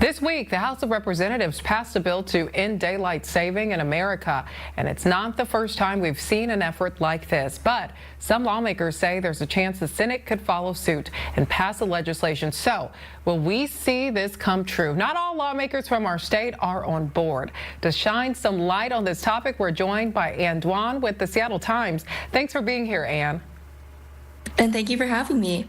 This week, the House of Representatives passed a bill to end daylight saving in America, and it's not the first time we've seen an effort like this. But some lawmakers say there's a chance the Senate could follow suit and pass the legislation. So, will we see this come true? Not all lawmakers from our state are on board. To shine some light on this topic, we're joined by Ann Dwan with the Seattle Times. Thanks for being here, Ann. And thank you for having me.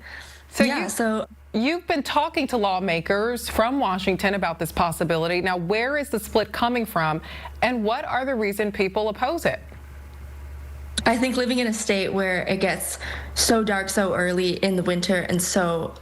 You've been talking to lawmakers from Washington about this possibility. Now, where is the split coming from, and what are the reasons people oppose it? I think living in a state where it gets so dark so early in the winter and so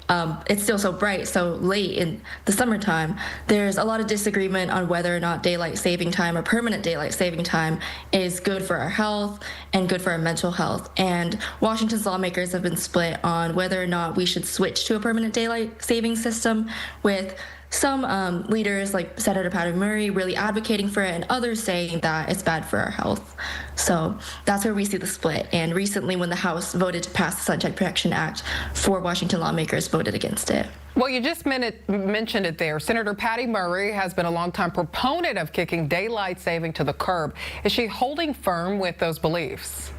it's still so bright so late in the summertime, there's a lot of disagreement on whether or not daylight saving time or permanent daylight saving time is good for our health and good for our mental health. And Washington's lawmakers have been split on whether or not we should switch to a permanent daylight saving system, with some leaders like Senator Patty Murray really advocating for it and others saying that it's bad for our health. So that's where we see the split. And recently, when the House voted to pass the Sunshine Protection Act, 4 Washington lawmakers voted against it. Well, you just mentioned it there. Senator Patty Murray has been a longtime proponent of kicking daylight saving to the curb. Is she holding firm with those beliefs?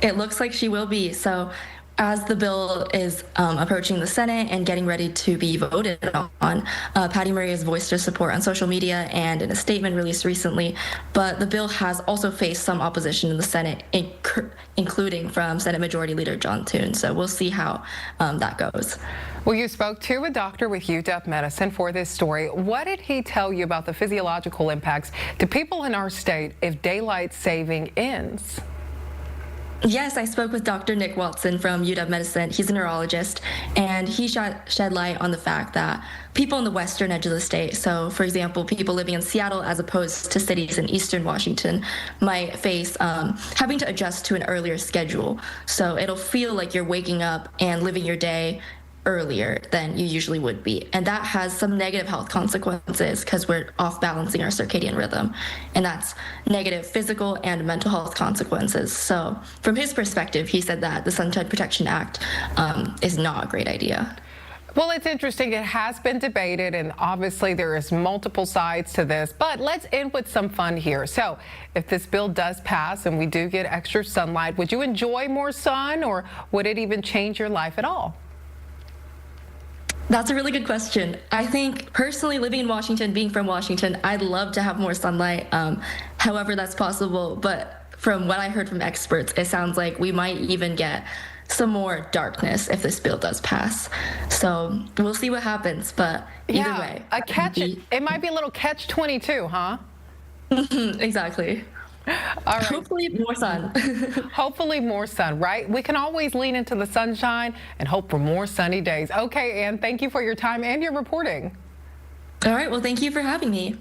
It looks like she will be. So as the bill is approaching the Senate and getting ready to be voted on, Patty Murray has voiced her support on social media and in a statement released recently. But the bill has also faced some opposition in the Senate, including from Senate Majority Leader John Thune. So we'll see how that goes. Well, you spoke to a doctor with UW Medicine for this story. What did he tell you about the physiological impacts to people in our state if daylight saving ends? Yes, I spoke with Dr. Nick Watson from UW Medicine. He's a neurologist, and he shed light on the fact that people in the western edge of the state, so for example, people living in Seattle as opposed to cities in eastern Washington, might face having to adjust to an earlier schedule. So it'll feel like you're waking up and living your day earlier than you usually would be. And that has some negative health consequences because we're off balancing our circadian rhythm. And that's negative physical and mental health consequences. So from his perspective, he said that the Sunshine Protection Act is not a great idea. Well, it's interesting. It has been debated, and obviously there is multiple sides to this, but let's end with some fun here. So if this bill does pass and we do get extra sunlight, would you enjoy more sun, or would it even change your life at all? That's a really good question. I think personally, living in Washington, being from Washington, I'd love to have more sunlight, however that's possible. But from what I heard from experts, it sounds like we might even get some more darkness if this bill does pass. So we'll see what happens. But either way, it might be a little catch-22, huh? Exactly. All right. Hopefully more sun. Hopefully more sun, right? We can always lean into the sunshine and hope for more sunny days. Okay, Ann, thank you for your time and your reporting. All right. Well, thank you for having me.